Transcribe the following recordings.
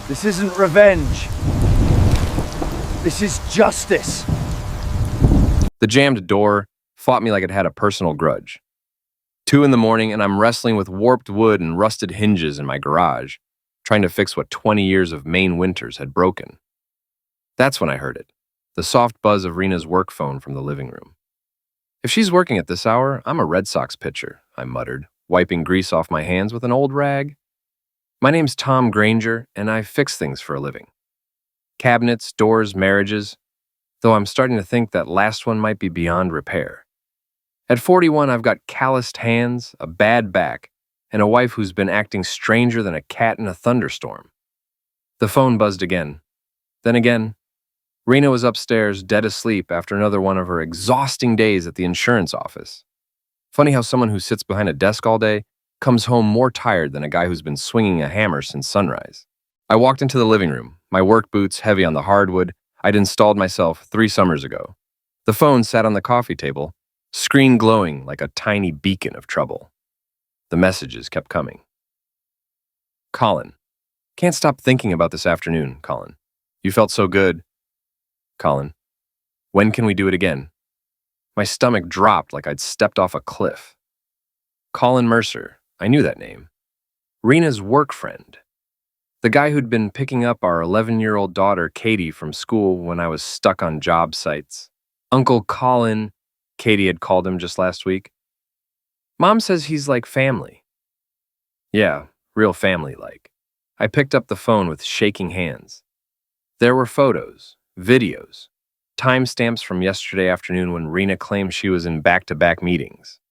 This isn't revenge. This is justice. The jammed door fought me like it had a personal grudge. 2 in the morning, and I'm wrestling with warped wood and rusted hinges in my garage, trying to fix what 20 years of Maine winters had broken. That's when I heard it, the soft buzz of Rena's work phone from the living room. If she's working at this hour, I'm a Red Sox pitcher, I muttered, wiping grease off my hands with an old rag. My name's Tom Granger, and I fix things for a living. Cabinets, doors, marriages, though I'm starting to think that last one might be beyond repair. At 41, I've got calloused hands, a bad back, and a wife who's been acting stranger than a cat in a thunderstorm. The phone buzzed again. Then again. Rena was upstairs, dead asleep after another one of her exhausting days at the insurance office. Funny how someone who sits behind a desk all day comes home more tired than a guy who's been swinging a hammer since sunrise. I walked into the living room, my work boots heavy on the hardwood I'd installed myself 3 summers ago. The phone sat on the coffee table, screen glowing like a tiny beacon of trouble. The messages kept coming. Colin. Can't stop thinking about this afternoon, Colin. You felt so good. Colin. When can we do it again? My stomach dropped like I'd stepped off a cliff. Colin Mercer. I knew that name. Rena's work friend. The guy who'd been picking up our 11-year-old daughter, Katie, from school when I was stuck on job sites. Uncle Colin, Katie had called him just last week. Mom says he's like family. Yeah, real family-like. I picked up the phone with shaking hands. There were photos, videos, timestamps from yesterday afternoon when Rena claimed she was in back-to-back meetings.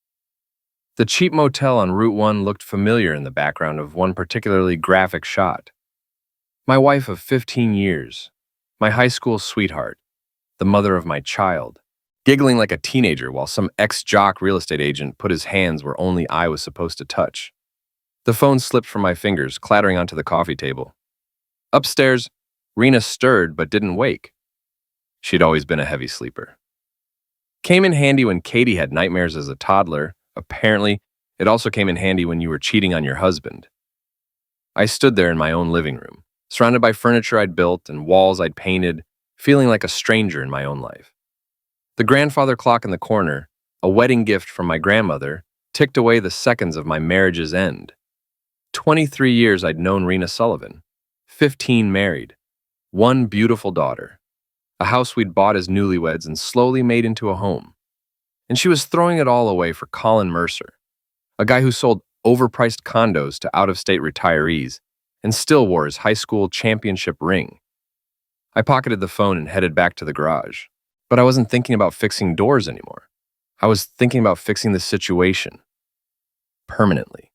The cheap motel on Route 1 looked familiar in the background of one particularly graphic shot. My wife of 15 years, my high school sweetheart, the mother of my child, giggling like a teenager while some ex-jock real estate agent put his hands where only I was supposed to touch. The phone slipped from my fingers, clattering onto the coffee table. Upstairs, Rena stirred but didn't wake. She'd always been a heavy sleeper. Came in handy when Katie had nightmares as a toddler. Apparently, it also came in handy when you were cheating on your husband. I stood there in my own living room, surrounded by furniture I'd built and walls I'd painted, feeling like a stranger in my own life. The grandfather clock in the corner, a wedding gift from my grandmother, ticked away the seconds of my marriage's end. 23 years I'd known Rena Sullivan, 15 married, 1 beautiful daughter, a house we'd bought as newlyweds and slowly made into a home. And she was throwing it all away for Colin Mercer, a guy who sold overpriced condos to out-of-state retirees and still wore his high school championship ring. I pocketed the phone and headed back to the garage, but I wasn't thinking about fixing doors anymore. I was thinking about fixing the situation. Permanently.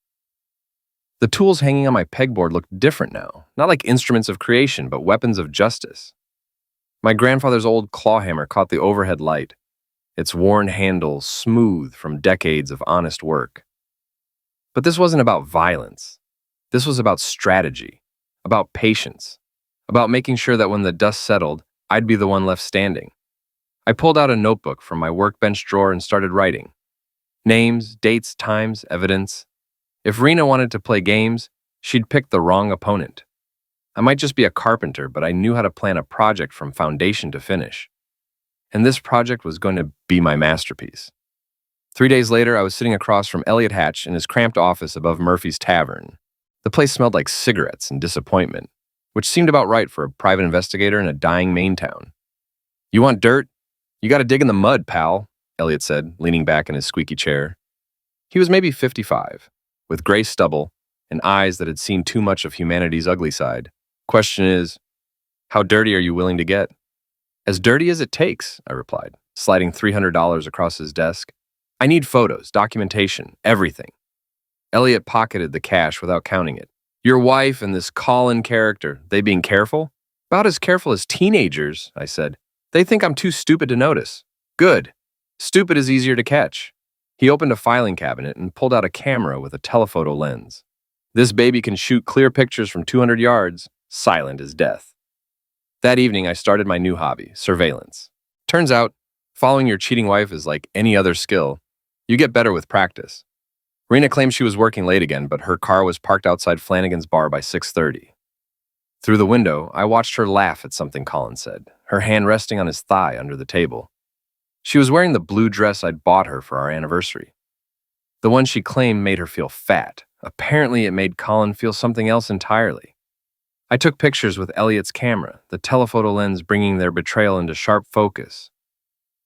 The tools hanging on my pegboard looked different now, not like instruments of creation, but weapons of justice. My grandfather's old claw hammer caught the overhead light, its worn handle smooth from decades of honest work. But this wasn't about violence. This was about strategy, about patience, about making sure that when the dust settled, I'd be the one left standing. I pulled out a notebook from my workbench drawer and started writing. Names, dates, times, evidence. If Rena wanted to play games, she'd pick the wrong opponent. I might just be a carpenter, but I knew how to plan a project from foundation to finish. And this project was going to be my masterpiece. 3 days later, I was sitting across from Elliot Hatch in his cramped office above Murphy's Tavern. The place smelled like cigarettes and disappointment, which seemed about right for a private investigator in a dying Maine town. You want dirt? You gotta dig in the mud, pal, Elliot said, leaning back in his squeaky chair. He was maybe 55, with gray stubble and eyes that had seen too much of humanity's ugly side. Question is, how dirty are you willing to get? As dirty as it takes, I replied, sliding $300 across his desk. I need photos, documentation, everything. Elliot pocketed the cash without counting it. Your wife and this Colin character, they being careful? About as careful as teenagers, I said. They think I'm too stupid to notice. Good. Stupid is easier to catch. He opened a filing cabinet and pulled out a camera with a telephoto lens. This baby can shoot clear pictures from 200 yards, silent as death. That evening, I started my new hobby, surveillance. Turns out, following your cheating wife is like any other skill. You get better with practice. Rena claimed she was working late again, but her car was parked outside Flanagan's bar by 6:30. Through the window, I watched her laugh at something Colin said, her hand resting on his thigh under the table. She was wearing the blue dress I'd bought her for our anniversary. The one she claimed made her feel fat. Apparently, it made Colin feel something else entirely. I took pictures with Elliot's camera, the telephoto lens bringing their betrayal into sharp focus.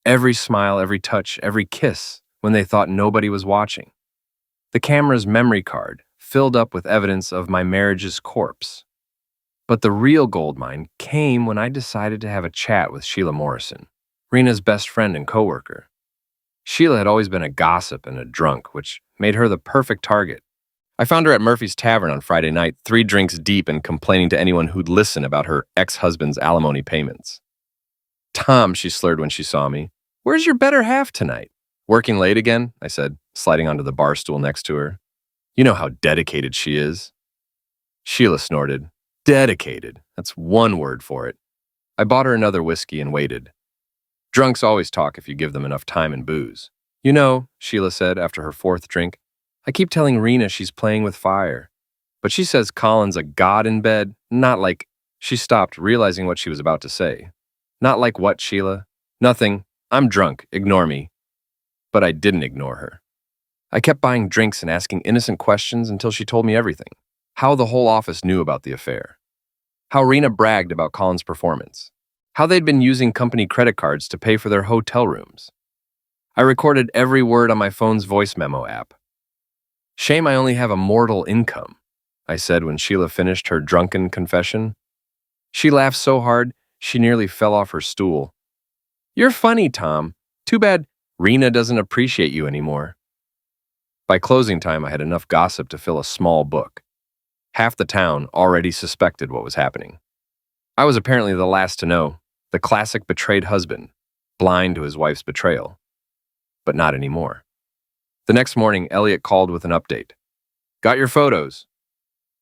Every smile, every touch, every kiss when they thought nobody was watching. The camera's memory card filled up with evidence of my marriage's corpse. But the real goldmine came when I decided to have a chat with Sheila Morrison, Rena's best friend and coworker. Sheila had always been a gossip and a drunk, which made her the perfect target. I found her at Murphy's Tavern on Friday night, 3 drinks deep and complaining to anyone who'd listen about her ex-husband's alimony payments. "Tom," she slurred when she saw me, "where's your better half tonight?" "Working late again?" I said, sliding onto the bar stool next to her. "You know how dedicated she is." Sheila snorted. "Dedicated. That's one word for it." I bought her another whiskey and waited. Drunks always talk if you give them enough time and booze. "You know," Sheila said after her 4th drink, "I keep telling Rena she's playing with fire. But she says Colin's a god in bed, not like—" She stopped, realizing what she was about to say. "Not like what, Sheila?" "Nothing. I'm drunk. Ignore me." But I didn't ignore her. I kept buying drinks and asking innocent questions until she told me everything. How the whole office knew about the affair. How Rena bragged about Colin's performance. How they'd been using company credit cards to pay for their hotel rooms. I recorded every word on my phone's voice memo app. "Shame I only have a mortal income," I said when Sheila finished her drunken confession. She laughed so hard, she nearly fell off her stool. "You're funny, Tom. Too bad Rena doesn't appreciate you anymore." By closing time, I had enough gossip to fill a small book. Half the town already suspected what was happening. I was apparently the last to know, the classic betrayed husband, blind to his wife's betrayal. But not anymore. The next morning, Elliot called with an update. "Got your photos,"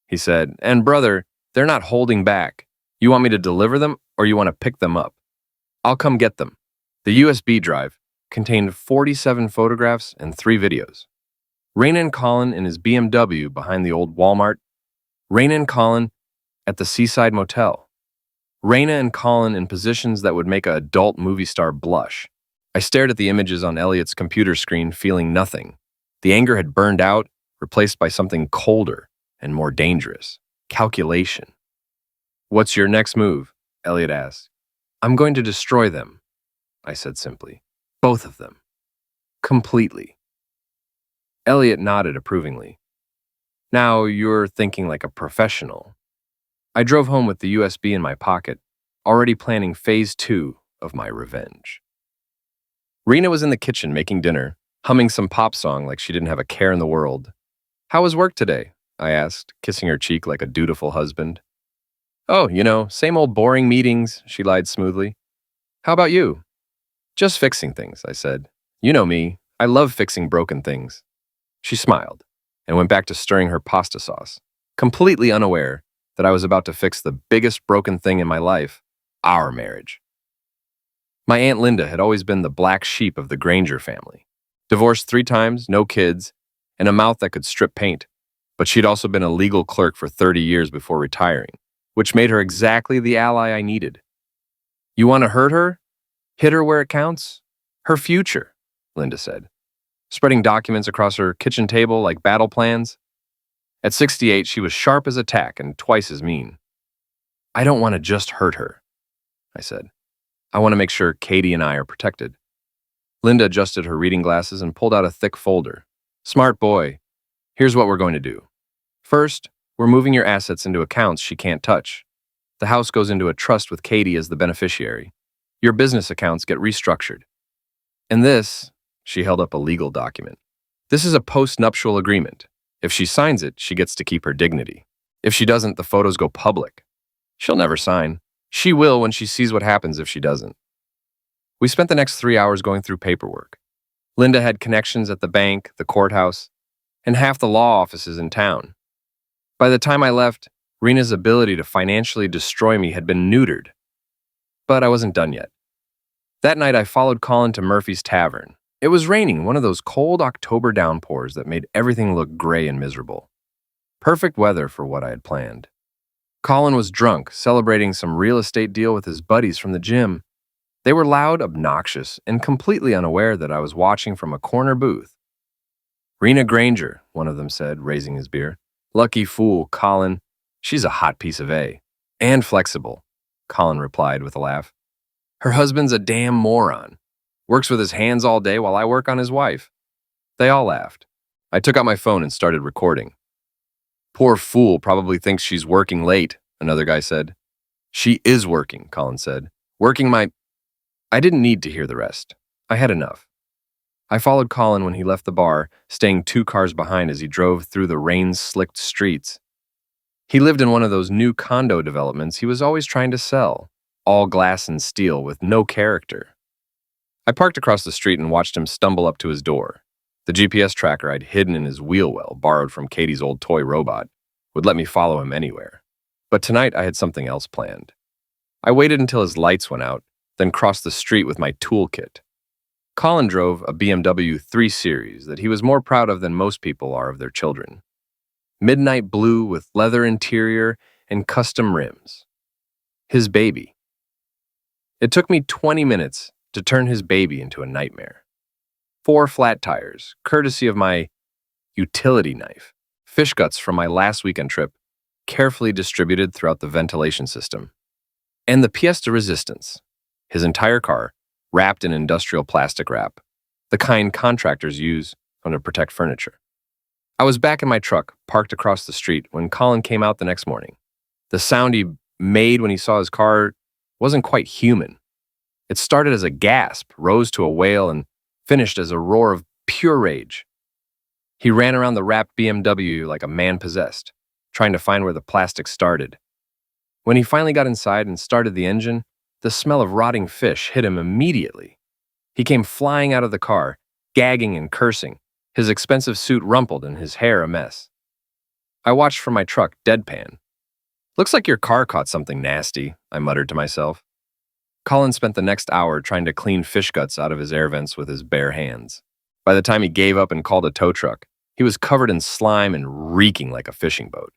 he said, "and brother, they're not holding back. You want me to deliver them or you want to pick them up? I'll come get them." The USB drive contained 47 photographs and 3 videos. Rena and Colin in his BMW behind the old Walmart. Rena and Colin at the Seaside Motel. Rena and Colin in positions that would make an adult movie star blush. I stared at the images on Elliot's computer screen, feeling nothing. The anger had burned out, replaced by something colder and more dangerous. Calculation. "What's your next move?" Elliot asked. "I'm going to destroy them," I said simply. "Both of them. Completely." Elliot nodded approvingly. "Now you're thinking like a professional." I drove home with the USB in my pocket, already planning phase 2 of my revenge. Rena was in the kitchen making dinner, humming some pop song like she didn't have a care in the world. "How was work today?" I asked, kissing her cheek like a dutiful husband. "Oh, same old boring meetings," she lied smoothly. "How about you?" "Just fixing things," I said. "You know me, I love fixing broken things." She smiled and went back to stirring her pasta sauce, completely unaware that I was about to fix the biggest broken thing in my life, our marriage. My Aunt Linda had always been the black sheep of the Granger family. Divorced 3 times, no kids, and a mouth that could strip paint. But she'd also been a legal clerk for 30 years before retiring, which made her exactly the ally I needed. "You want to hurt her? Hit her where it counts? Her future," Linda said, spreading documents across her kitchen table like battle plans. At 68, she was sharp as a tack and twice as mean. "I don't want to just hurt her," I said. "I want to make sure Katie and I are protected." Linda adjusted her reading glasses and pulled out a thick folder. "Smart boy. Here's what we're going to do. First, we're moving your assets into accounts she can't touch. The house goes into a trust with Katie as the beneficiary. Your business accounts get restructured. And this," she held up a legal document, "this is a post-nuptial agreement. If she signs it, she gets to keep her dignity. If she doesn't, the photos go public. She'll never sign. She will when she sees what happens if she doesn't." We spent the next 3 hours going through paperwork. Linda had connections at the bank, the courthouse, and half the law offices in town. By the time I left, Rena's ability to financially destroy me had been neutered. But I wasn't done yet. That night, I followed Colin to Murphy's Tavern. It was raining, one of those cold October downpours that made everything look gray and miserable. Perfect weather for what I had planned. Colin was drunk, celebrating some real estate deal with his buddies from the gym. They were loud, obnoxious, and completely unaware that I was watching from a corner booth. "Rena Granger," one of them said, raising his beer. "Lucky fool, Colin. She's a hot piece of A. And flexible," Colin replied with a laugh. "Her husband's a damn moron. Works with his hands all day while I work on his wife." They all laughed. I took out my phone and started recording. "Poor fool probably thinks she's working late," another guy said. "She is working," Colin said. "Working my—" I didn't need to hear the rest. I had enough. I followed Colin when he left the bar, staying 2 cars behind as he drove through the rain-slicked streets. He lived in one of those new condo developments he was always trying to sell, all glass and steel with no character. I parked across the street and watched him stumble up to his door. The GPS tracker I'd hidden in his wheel well, borrowed from Katie's old toy robot, would let me follow him anywhere. But tonight I had something else planned. I waited until his lights went out, then crossed the street with my toolkit. Colin drove a BMW 3 Series that he was more proud of than most people are of their children. Midnight blue with leather interior and custom rims. His baby. It took me 20 minutes to turn his baby into a nightmare. 4 flat tires, courtesy of my utility knife. Fish guts from my last weekend trip, carefully distributed throughout the ventilation system. And the pièce de résistance, his entire car, wrapped in industrial plastic wrap, the kind contractors use to protect furniture. I was back in my truck, parked across the street, when Colin came out the next morning. The sound he made when he saw his car wasn't quite human. It started as a gasp, rose to a wail, and finished as a roar of pure rage. He ran around the wrapped BMW like a man possessed, trying to find where the plastic started. When he finally got inside and started the engine, the smell of rotting fish hit him immediately. He came flying out of the car, gagging and cursing, his expensive suit rumpled and his hair a mess. I watched from my truck, deadpan. "Looks like your car caught something nasty," I muttered to myself. Colin spent the next hour trying to clean fish guts out of his air vents with his bare hands. By the time he gave up and called a tow truck, he was covered in slime and reeking like a fishing boat.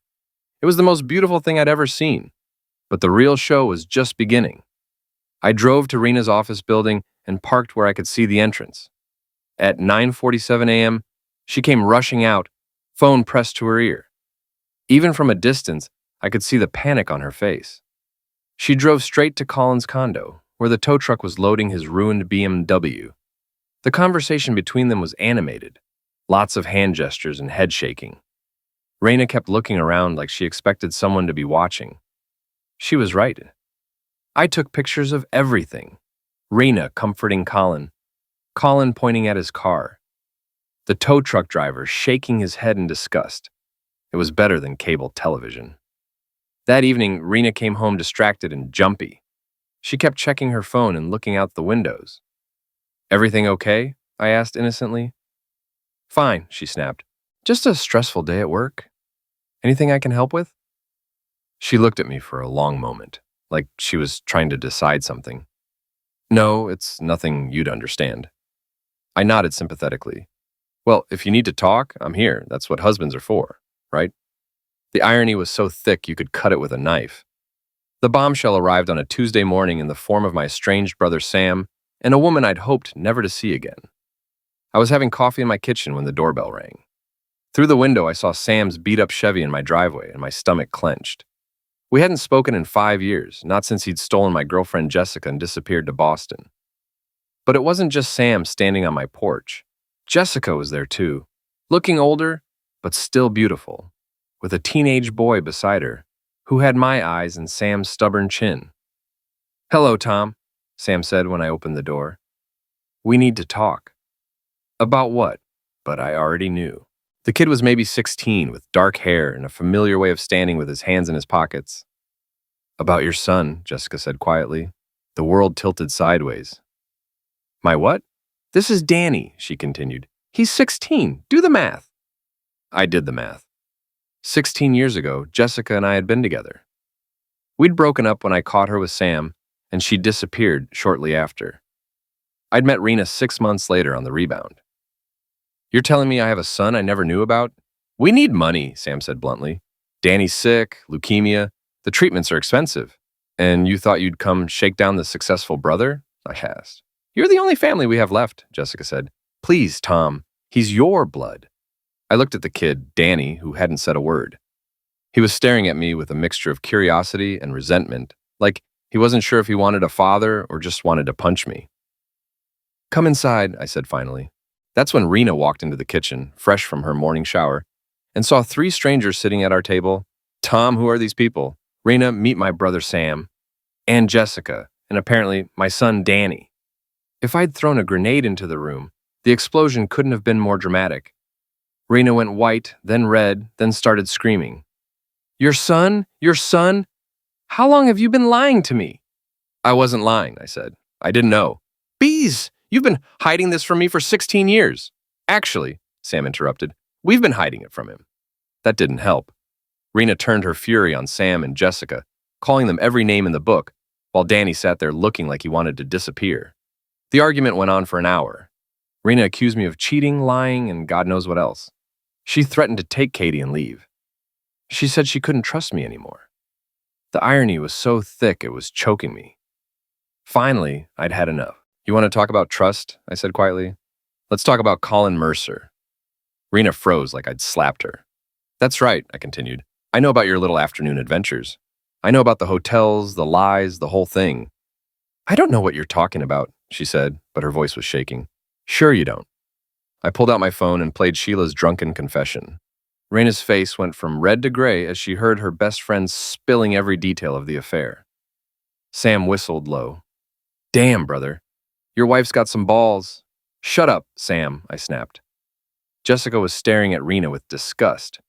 It was the most beautiful thing I'd ever seen, but the real show was just beginning. I drove to Rena's office building and parked where I could see the entrance. At 9:47 a.m., she came rushing out, phone pressed to her ear. Even from a distance, I could see the panic on her face. She drove straight to Colin's condo, where the tow truck was loading his ruined BMW. The conversation between them was animated, lots of hand gestures and head shaking. Rena kept looking around like she expected someone to be watching. She was right. I took pictures of everything. Rena comforting Colin, Colin pointing at his car, the tow truck driver shaking his head in disgust. It was better than cable television. That evening, Rena came home distracted and jumpy. She kept checking her phone and looking out the windows. "Everything okay?" I asked innocently. "Fine," she snapped. "Just a stressful day at work. Anything I can help with?" She looked at me for a long moment, like she was trying to decide something. "No, it's nothing you'd understand." I nodded sympathetically. "Well, if you need to talk, I'm here. That's what husbands are for, right?" The irony was so thick you could cut it with a knife. The bombshell arrived on a Tuesday morning in the form of my estranged brother Sam and a woman I'd hoped never to see again. I was having coffee in my kitchen when the doorbell rang. Through the window, I saw Sam's beat-up Chevy in my driveway, and my stomach clenched. We hadn't spoken in 5 years, not since he'd stolen my girlfriend Jessica and disappeared to Boston. But it wasn't just Sam standing on my porch. Jessica was there too, looking older, but still beautiful, with a teenage boy beside her, who had my eyes and Sam's stubborn chin. "Hello, Tom," Sam said when I opened the door. "We need to talk." About what? But I already knew. The kid was maybe 16, with dark hair and a familiar way of standing with his hands in his pockets. "About your son," Jessica said quietly. The world tilted sideways. "My what?" "This is Danny," she continued. "He's 16. Do the math." I did the math. 16 years ago, Jessica and I had been together. We'd broken up when I caught her with Sam, and she disappeared shortly after. I'd met Rena 6 months later on the rebound. "You're telling me I have a son I never knew about?" "We need money," Sam said bluntly. "Danny's sick, leukemia. The treatments are expensive. And you thought you'd come shake down the successful brother? I asked. You're the only family we have left, Jessica said. Please, Tom. He's your blood. I looked at the kid, Danny, who hadn't said a word. He was staring at me with a mixture of curiosity and resentment, like he wasn't sure if he wanted a father or just wanted to punch me. Come inside, I said finally. That's when Rena walked into the kitchen, fresh from her morning shower, and saw 3 strangers sitting at our table. Tom, who are these people? Rena, meet my brother Sam, and Jessica, and apparently my son Danny. If I'd thrown a grenade into the room, the explosion couldn't have been more dramatic. Rena went white, then red, then started screaming. Your son? Your son? How long have you been lying to me? I wasn't lying, I said. I didn't know. Bees! You've been hiding this from me for 16 years. Actually, Sam interrupted, we've been hiding it from him. That didn't help. Rena turned her fury on Sam and Jessica, calling them every name in the book, while Danny sat there looking like he wanted to disappear. The argument went on for an hour. Rena accused me of cheating, lying, and God knows what else. She threatened to take Katie and leave. She said she couldn't trust me anymore. The irony was so thick it was choking me. Finally, I'd had enough. You want to talk about trust? I said quietly. Let's talk about Colin Mercer. Rena froze like I'd slapped her. That's right, I continued. I know about your little afternoon adventures. I know about the hotels, the lies, the whole thing. I don't know what you're talking about, she said, but her voice was shaking. Sure you don't. I pulled out my phone and played Sheila's drunken confession. Rena's face went from red to gray as she heard her best friend spilling every detail of the affair. Sam whistled low. Damn, brother. Your wife's got some balls. Shut up, Sam, I snapped. Jessica was staring at Rena with disgust.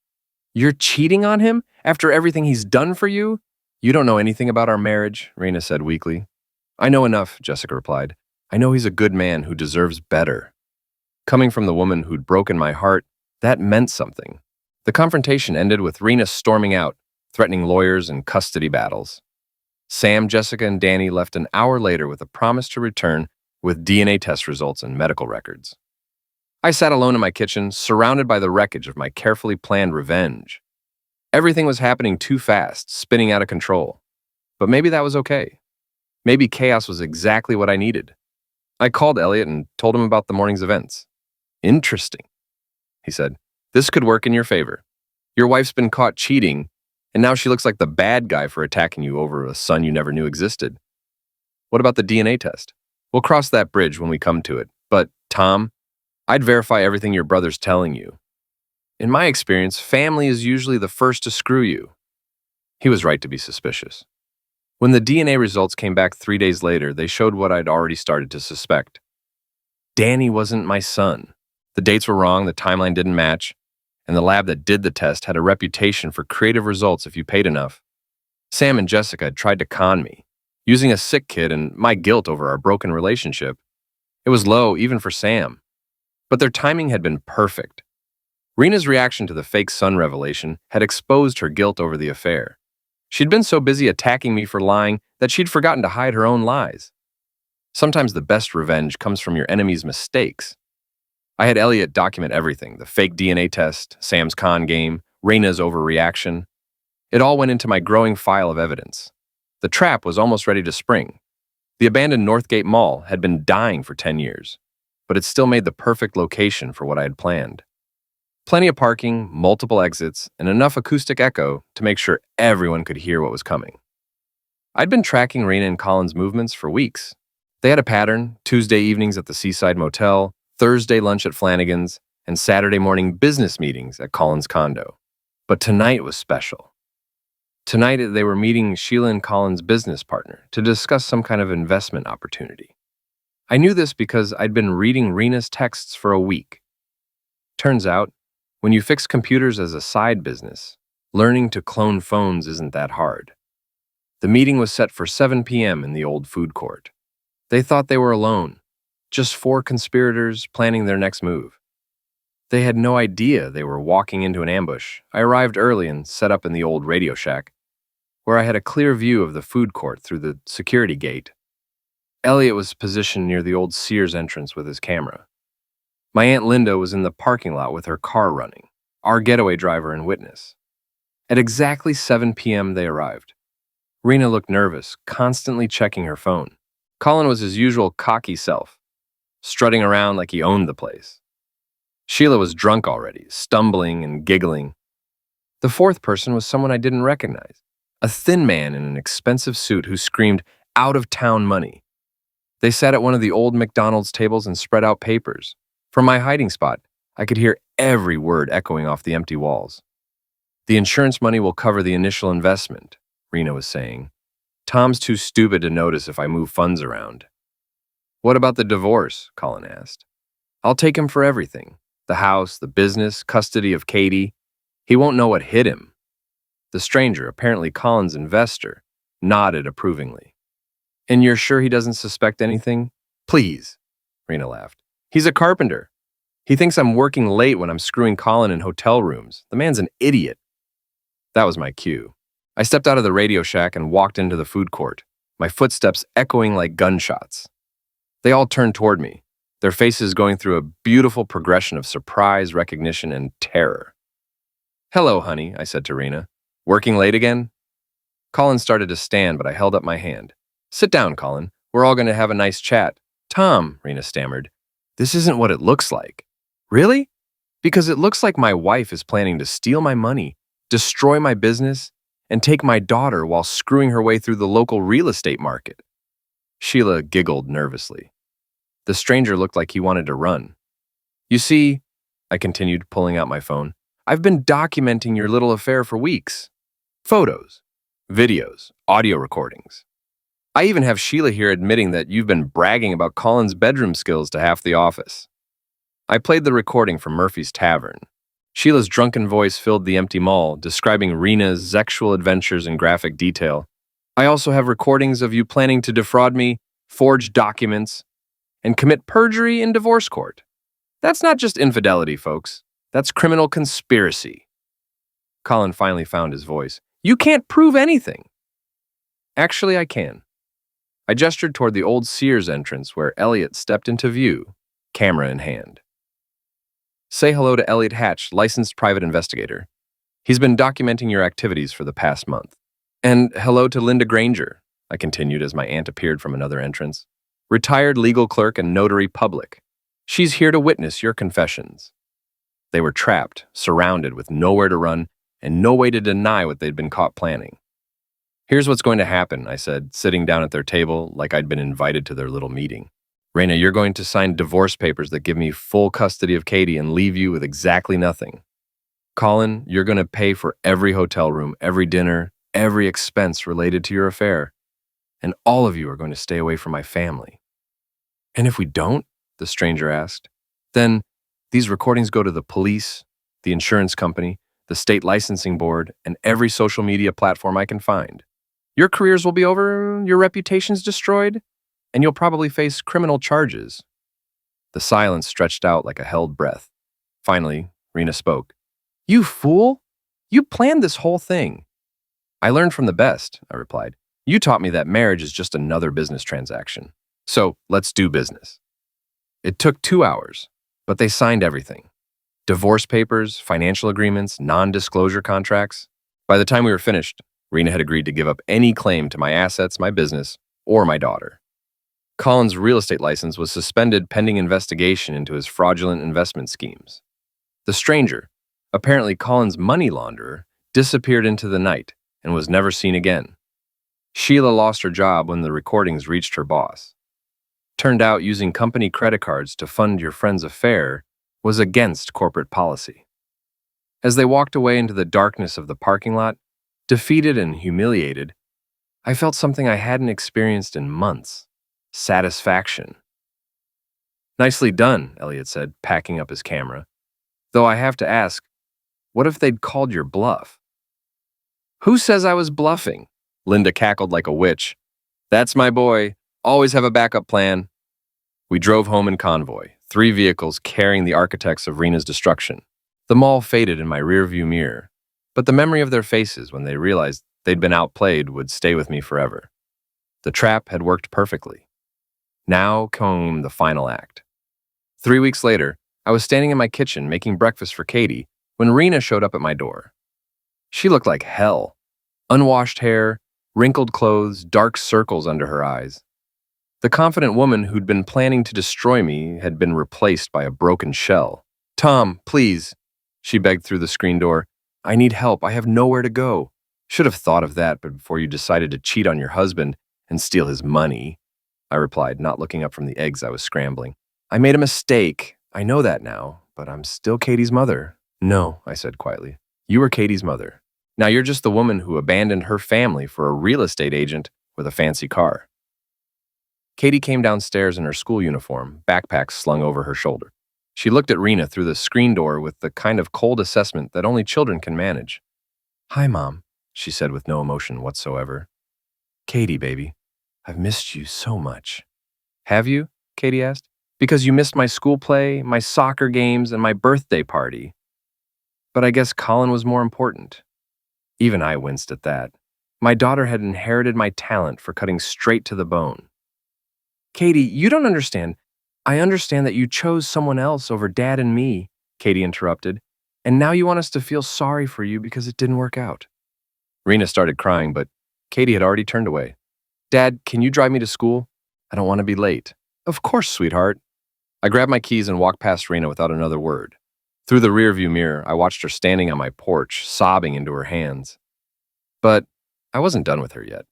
You're cheating on him after everything he's done for you? You don't know anything about our marriage, Rena said weakly. I know enough, Jessica replied. I know he's a good man who deserves better. Coming from the woman who'd broken my heart, that meant something. The confrontation ended with Rena storming out, threatening lawyers and custody battles. Sam, Jessica, and Danny left an hour later with a promise to return with DNA test results and medical records. I sat alone in my kitchen, surrounded by the wreckage of my carefully planned revenge. Everything was happening too fast, spinning out of control. But maybe that was okay. Maybe chaos was exactly what I needed. I called Elliot and told him about the morning's events. Interesting, he said. This could work in your favor. Your wife's been caught cheating, and now she looks like the bad guy for attacking you over a son you never knew existed. What about the DNA test? We'll cross that bridge when we come to it. But, Tom, I'd verify everything your brother's telling you. In my experience, family is usually the first to screw you. He was right to be suspicious. When the DNA results came back 3 days later, they showed what I'd already started to suspect. Danny wasn't my son. The dates were wrong, the timeline didn't match, and the lab that did the test had a reputation for creative results if you paid enough. Sam and Jessica had tried to con me, using a sick kid and my guilt over our broken relationship. It was low, even for Sam. But their timing had been perfect. Rena's reaction to the fake son revelation had exposed her guilt over the affair. She'd been so busy attacking me for lying that she'd forgotten to hide her own lies. Sometimes the best revenge comes from your enemy's mistakes. I had Elliot document everything, the fake DNA test, Sam's con game, Rena's overreaction. It all went into my growing file of evidence. The trap was almost ready to spring. The abandoned Northgate Mall had been dying for 10 years, but it still made the perfect location for what I had planned. Plenty of parking, multiple exits, and enough acoustic echo to make sure everyone could hear what was coming. I'd been tracking Rena and Colin's movements for weeks. They had a pattern: Tuesday evenings at the Seaside Motel, Thursday lunch at Flanagan's, and Saturday morning business meetings at Colin's condo. But tonight was special. Tonight they were meeting Sheila and Colin's business partner to discuss some kind of investment opportunity. I knew this because I'd been reading Rena's texts for a week. Turns out, when you fix computers as a side business, learning to clone phones isn't that hard. The meeting was set for 7 p.m. in the old food court. They thought they were alone, just 4 conspirators planning their next move. They had no idea they were walking into an ambush. I arrived early and set up in the old Radio Shack, where I had a clear view of the food court through the security gate. Elliot was positioned near the old Sears entrance with his camera. My Aunt Linda was in the parking lot with her car running, our getaway driver and witness. At exactly 7 p.m. they arrived. Rena looked nervous, constantly checking her phone. Colin was his usual cocky self, strutting around like he owned the place. Sheila was drunk already, stumbling and giggling. The fourth person was someone I didn't recognize, a thin man in an expensive suit who screamed, "Out-of-town money." They sat at one of the old McDonald's tables and spread out papers. From my hiding spot, I could hear every word echoing off the empty walls. "The insurance money will cover the initial investment," Rena was saying. "Tom's too stupid to notice if I move funds around." "What about the divorce?" Colin asked. "I'll take him for everything. The house, the business, custody of Katie. He won't know what hit him." The stranger, apparently Colin's investor, nodded approvingly. "And you're sure he doesn't suspect anything?" "Please," Rena laughed. "He's a carpenter. He thinks I'm working late when I'm screwing Colin in hotel rooms. The man's an idiot." That was my cue. I stepped out of the Radio Shack and walked into the food court, my footsteps echoing like gunshots. They all turned toward me, their faces going through a beautiful progression of surprise, recognition, and terror. "Hello, honey," I said to Rena. "Working late again?" Colin started to stand, but I held up my hand. "Sit down, Colin. We're all going to have a nice chat." "Tom," Rena stammered, "this isn't what it looks like." "Really?" "Because it looks like my wife is planning to steal my money, destroy my business, and take my daughter while screwing her way through the local real estate market." Sheila giggled nervously. The stranger looked like he wanted to run. "You see," I continued, pulling out my phone, "I've been documenting your little affair for weeks. Photos, videos, audio recordings. I even have Sheila here admitting that you've been bragging about Colin's bedroom skills to half the office." I played the recording from Murphy's Tavern. Sheila's drunken voice filled the empty mall, describing Rena's sexual adventures in graphic detail. "I also have recordings of you planning to defraud me, forge documents, and commit perjury in divorce court. That's not just infidelity, folks. That's criminal conspiracy." Colin finally found his voice. "You can't prove anything." "Actually, I can." I gestured toward the old Sears entrance where Elliot stepped into view, camera in hand. "Say hello to Elliot Hatch, licensed private investigator. He's been documenting your activities for the past month." "And hello to Linda Granger," I continued as my aunt appeared from another entrance. "Retired legal clerk and notary public. She's here to witness your confessions." They were trapped, surrounded, with nowhere to run and no way to deny what they'd been caught planning. "Here's what's going to happen," I said, sitting down at their table like I'd been invited to their little meeting. "Rena, you're going to sign divorce papers that give me full custody of Katie and leave you with exactly nothing. Colin, you're going to pay for every hotel room, every dinner, every expense related to your affair. And all of you are going to stay away from my family." "And if we don't?" the stranger asked. "Then these recordings go to the police, the insurance company, the state licensing board, and every social media platform I can find. Your careers will be over, your reputation's destroyed, and you'll probably face criminal charges." The silence stretched out like a held breath. Finally, Rena spoke. "You fool! You planned this whole thing." "I learned from the best," I replied. "You taught me that marriage is just another business transaction. So let's do business." It took 2 hours, but they signed everything. Divorce papers, financial agreements, non-disclosure contracts. By the time we were finished, Rena had agreed to give up any claim to my assets, my business, or my daughter. Colin's real estate license was suspended pending investigation into his fraudulent investment schemes. The stranger, apparently Colin's money launderer, disappeared into the night and was never seen again. Sheila lost her job when the recordings reached her boss. Turned out using company credit cards to fund your friend's affair was against corporate policy. As they walked away into the darkness of the parking lot, defeated and humiliated, I felt something I hadn't experienced in months: satisfaction. "Nicely done," Elliot said, packing up his camera. "Though I have to ask, what if they'd called your bluff?" "Who says I was bluffing?" Linda cackled like a witch. "That's my boy. Always have a backup plan." We drove home in convoy, 3 vehicles carrying the architects of Rena's destruction. The mall faded in my rearview mirror, but the memory of their faces when they realized they'd been outplayed would stay with me forever. The trap had worked perfectly. Now came the final act. 3 weeks later, I was standing in my kitchen making breakfast for Katie when Rena showed up at my door. She looked like hell. Unwashed hair, wrinkled clothes, dark circles under her eyes. The confident woman who'd been planning to destroy me had been replaced by a broken shell. "Tom, please," she begged through the screen door. "I need help. I have nowhere to go." "Should have thought of that before you decided to cheat on your husband and steal his money," I replied, not looking up from the eggs I was scrambling. "I made a mistake. I know that now, but I'm still Katie's mother." "No," I said quietly. "You were Katie's mother. Now you're just the woman who abandoned her family for a real estate agent with a fancy car." Katie came downstairs in her school uniform, backpack slung over her shoulder. She looked at Rena through the screen door with the kind of cold assessment that only children can manage. "Hi, Mom," she said with no emotion whatsoever. "Katie, baby, I've missed you so much." "Have you?" Katie asked. "Because you missed my school play, my soccer games, and my birthday party." But I guess Colin was more important. Even I winced at that. My daughter had inherited my talent for cutting straight to the bone. "Katie, you don't understand. I understand that you chose someone else over Dad and me," Katie interrupted, "and now you want us to feel sorry for you because it didn't work out." Rena started crying, but Katie had already turned away. "Dad, can you drive me to school? I don't want to be late." "Of course, sweetheart." I grabbed my keys and walked past Rena without another word. Through the rearview mirror, I watched her standing on my porch, sobbing into her hands. But I wasn't done with her yet.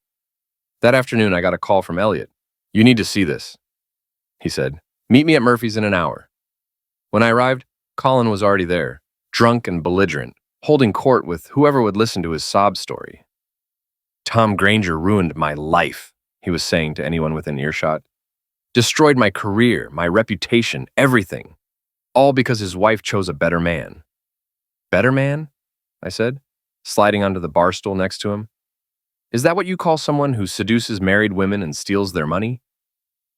That afternoon, I got a call from Elliot. "You need to see this," he said. "Meet me at Murphy's in an hour." When I arrived, Colin was already there, drunk and belligerent, holding court with whoever would listen to his sob story. "Tom Granger ruined my life," he was saying to anyone within earshot. "Destroyed my career, my reputation, everything. All because his wife chose a better man." "Better man?" I said, sliding onto the bar stool next to him. "Is that what you call someone who seduces married women and steals their money?"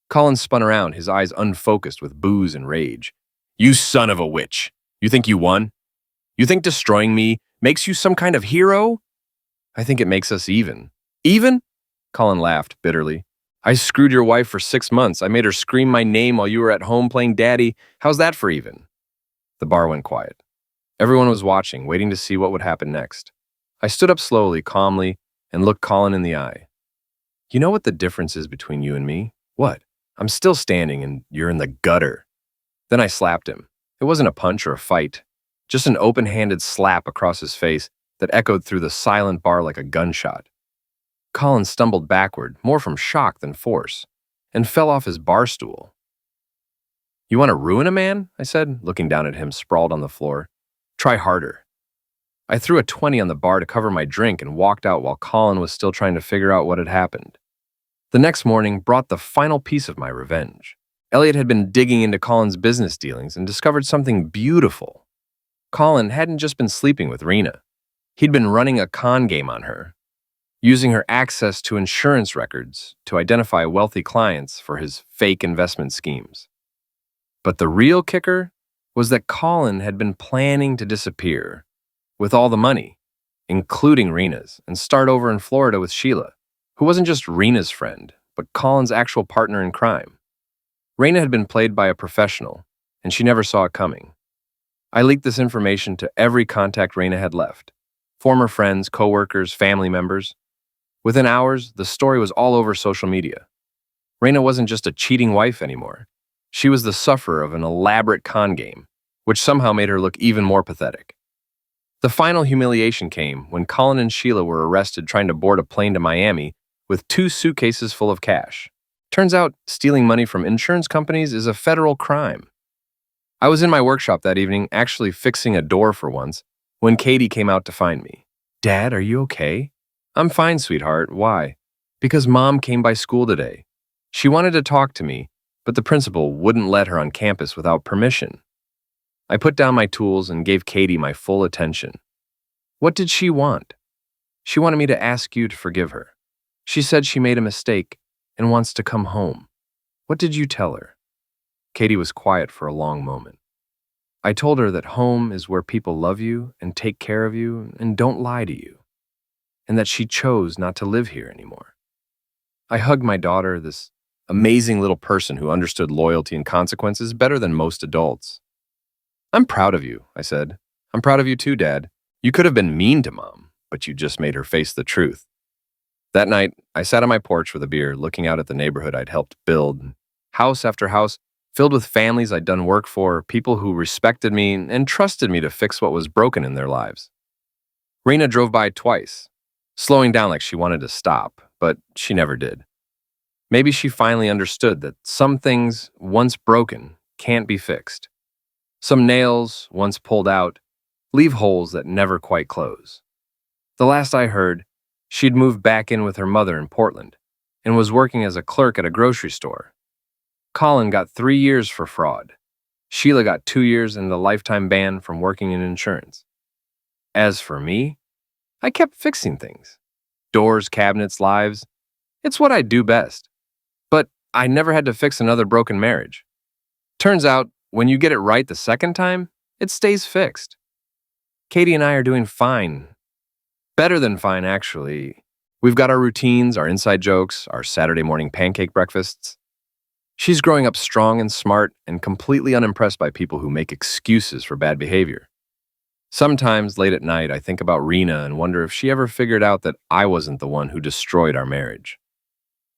Colin spun around, his eyes unfocused with booze and rage. "You son of a witch! You think you won? You think destroying me makes you some kind of hero? I think it makes us even." "Even?" Colin laughed bitterly. "I screwed your wife for 6 months. I made her scream my name while you were at home playing daddy. How's that for even?" The bar went quiet. Everyone was watching, waiting to see what would happen next. I stood up slowly, calmly, and looked Colin in the eye. "You know what the difference is between you and me?" "What?" "I'm still standing and you're in the gutter." Then I slapped him. It wasn't a punch or a fight, just an open-handed slap across his face that echoed through the silent bar like a gunshot. Colin stumbled backward, more from shock than force, and fell off his bar stool. "You want to ruin a man?" I said, looking down at him sprawled on the floor. "Try harder." I threw a 20 on the bar to cover my drink and walked out while Colin was still trying to figure out what had happened. The next morning brought the final piece of my revenge. Elliot had been digging into Colin's business dealings and discovered something beautiful. Colin hadn't just been sleeping with Rena. He'd been running a con game on her, using her access to insurance records to identify wealthy clients for his fake investment schemes. But the real kicker was that Colin had been planning to disappear with all the money, including Rena's, and start over in Florida with Sheila, who wasn't just Rena's friend, but Colin's actual partner in crime. Rena had been played by a professional, and she never saw it coming. I leaked this information to every contact Rena had left, former friends, coworkers, family members. Within hours, the story was all over social media. Rena wasn't just a cheating wife anymore. She was the sufferer of an elaborate con game, which somehow made her look even more pathetic. The final humiliation came when Colin and Sheila were arrested trying to board a plane to Miami with 2 suitcases full of cash. Turns out, stealing money from insurance companies is a federal crime. I was in my workshop that evening, actually fixing a door for once, when Katie came out to find me. "Dad, are you okay?" "I'm fine, sweetheart. Why?" "Because Mom came by school today. She wanted to talk to me, but the principal wouldn't let her on campus without permission." I put down my tools and gave Katie my full attention. "What did she want?" "She wanted me to ask you to forgive her. She said she made a mistake and wants to come home." "What did you tell her?" Katie was quiet for a long moment. "I told her that home is where people love you and take care of you and don't lie to you, and that she chose not to live here anymore." I hugged my daughter, this amazing little person who understood loyalty and consequences better than most adults. "I'm proud of you," I said. "I'm proud of you too, Dad. You could have been mean to Mom, but you just made her face the truth." That night, I sat on my porch with a beer, looking out at the neighborhood I'd helped build, house after house, filled with families I'd done work for, people who respected me and trusted me to fix what was broken in their lives. Raina drove by twice, slowing down like she wanted to stop, but she never did. Maybe she finally understood that some things, once broken, can't be fixed. Some nails, once pulled out, leave holes that never quite close. The last I heard, she'd moved back in with her mother in Portland and was working as a clerk at a grocery store. Colin got 3 years for fraud. Sheila got 2 years and a lifetime ban from working in insurance. As for me, I kept fixing things. Doors, cabinets, lives. It's what I do best. But I never had to fix another broken marriage. Turns out, when you get it right the second time, it stays fixed. Katie and I are doing fine. Better than fine, actually. We've got our routines, our inside jokes, our Saturday morning pancake breakfasts. She's growing up strong and smart and completely unimpressed by people who make excuses for bad behavior. Sometimes, late at night, I think about Rena and wonder if she ever figured out that I wasn't the one who destroyed our marriage.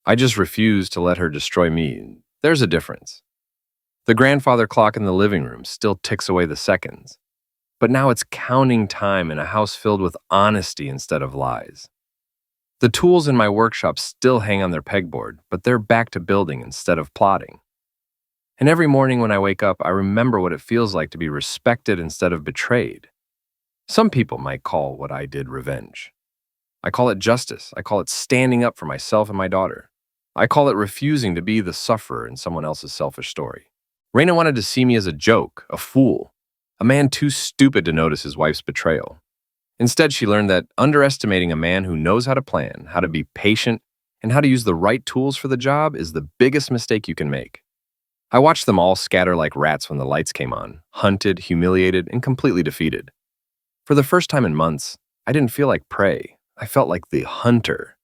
I just refuse to let her destroy me. There's a difference. The grandfather clock in the living room still ticks away the seconds, but now it's counting time in a house filled with honesty instead of lies. The tools in my workshop still hang on their pegboard, but they're back to building instead of plotting. And every morning when I wake up, I remember what it feels like to be respected instead of betrayed. Some people might call what I did revenge. I call it justice. I call it standing up for myself and my daughter. I call it refusing to be the sufferer in someone else's selfish story. Raina wanted to see me as a joke, a fool, a man too stupid to notice his wife's betrayal. Instead, she learned that underestimating a man who knows how to plan, how to be patient, and how to use the right tools for the job is the biggest mistake you can make. I watched them all scatter like rats when the lights came on, hunted, humiliated, and completely defeated. For the first time in months, I didn't feel like prey. I felt like the hunter.